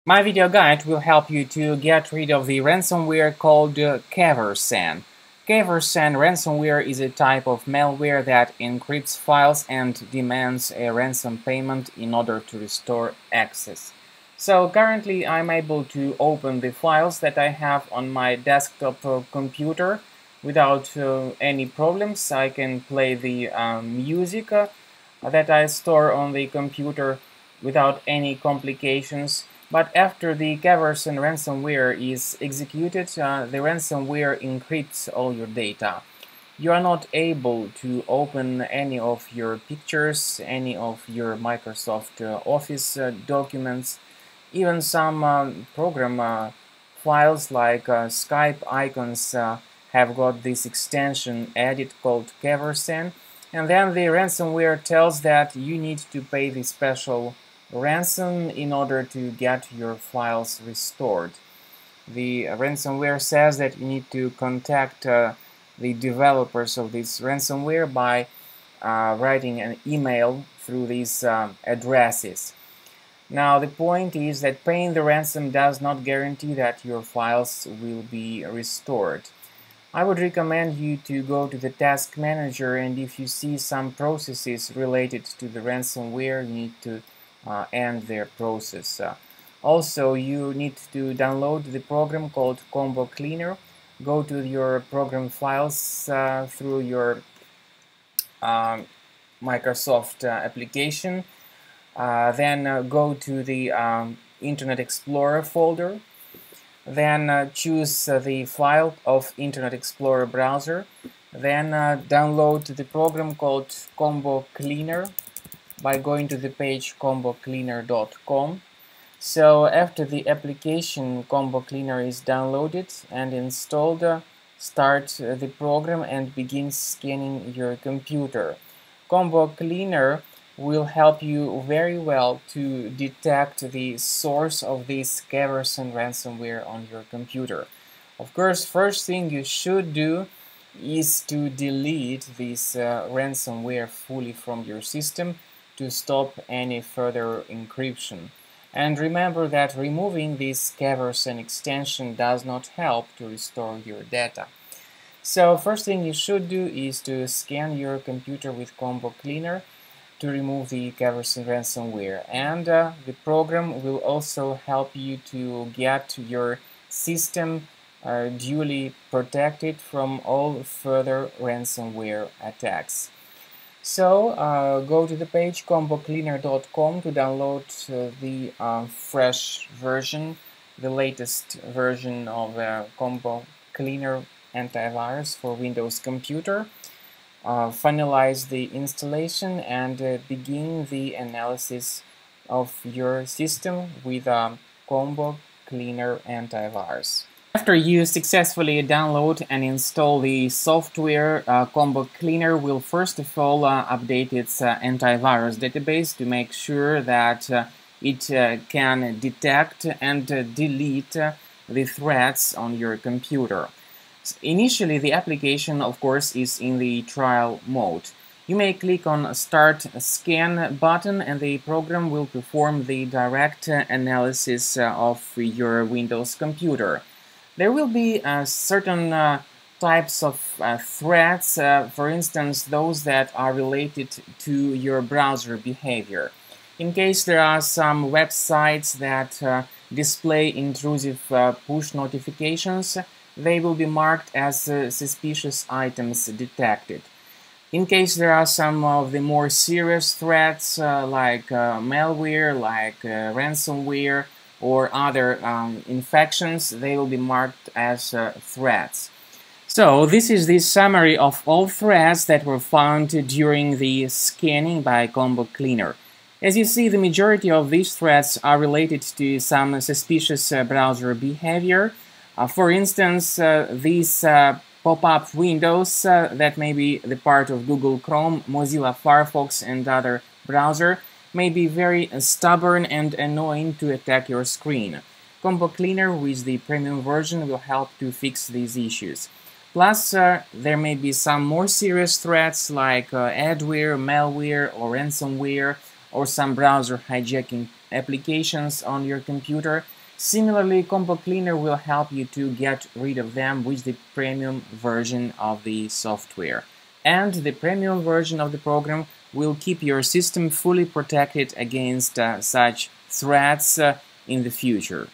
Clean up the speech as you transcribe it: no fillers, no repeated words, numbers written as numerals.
My video guide will help you to get rid of the ransomware called Keversen. Keversen ransomware is a type of malware that encrypts files and demands a ransom payment in order to restore access. So currently I'm able to open the files that I have on my desktop computer without any problems. I can play the music that I store on the computer without any complications. But after the Keversen ransomware is executed, the ransomware encrypts all your data. You are not able to open any of your pictures, any of your Microsoft Office documents, even some program files like Skype icons have got this extension added called Keversen, and then the ransomware tells that you need to pay the special ransom in order to get your files restored. The ransomware says that you need to contact the developers of this ransomware by writing an email through these addresses. Now, the point is that paying the ransom does not guarantee that your files will be restored. I would recommend you to go to the task manager, and if you see some processes related to the ransomware, you need to end their process. Also, you need to download the program called Combo Cleaner. Go to your program files through your Microsoft application. Then go to the Internet Explorer folder. Then choose the file of Internet Explorer browser. Then download the program called Combo Cleaner by going to the page combocleaner.com. So after the application Combo Cleaner is downloaded and installed, start the program and begin scanning your computer. Combo Cleaner will help you very well to detect the source of this Keversen ransomware on your computer. Of course, first thing you should do is to delete this ransomware fully from your system to stop any further encryption. And remember that removing this Keversen extension does not help to restore your data. So first thing you should do is to scan your computer with Combo Cleaner to remove the Keversen ransomware, and the program will also help you to get your system duly protected from all further ransomware attacks. So go to the page combocleaner.com to download the fresh version, the latest version of Combo Cleaner antivirus for Windows computer. Finalize the installation and begin the analysis of your system with Combo Cleaner antivirus. After you successfully download and install the software, Combo Cleaner will first of all update its antivirus database to make sure that it can detect and delete the threats on your computer. Initially, the application, of course, is in the trial mode. You may click on Start Scan button and the program will perform the direct analysis of your Windows computer. There will be certain types of threats, for instance, those that are related to your browser behavior. In case there are some websites that display intrusive push notifications, they will be marked as suspicious items detected. In case there are some of the more serious threats like malware, like ransomware, or other infections, they will be marked as threats. So this is the summary of all threats that were found during the scanning by Combo Cleaner. As you see, the majority of these threats are related to some suspicious browser behavior. For instance, these pop-up windows that may be the part of Google Chrome, Mozilla Firefox, and other browser may be very stubborn and annoying to attack your screen. Combo Cleaner with the premium version will help to fix these issues. Plus, there may be some more serious threats like adware, malware, or ransomware, or some browser hijacking applications on your computer. Similarly, Combo Cleaner will help you to get rid of them with the premium version of the software. And the premium version of the program will keep your system fully protected against such threats in the future.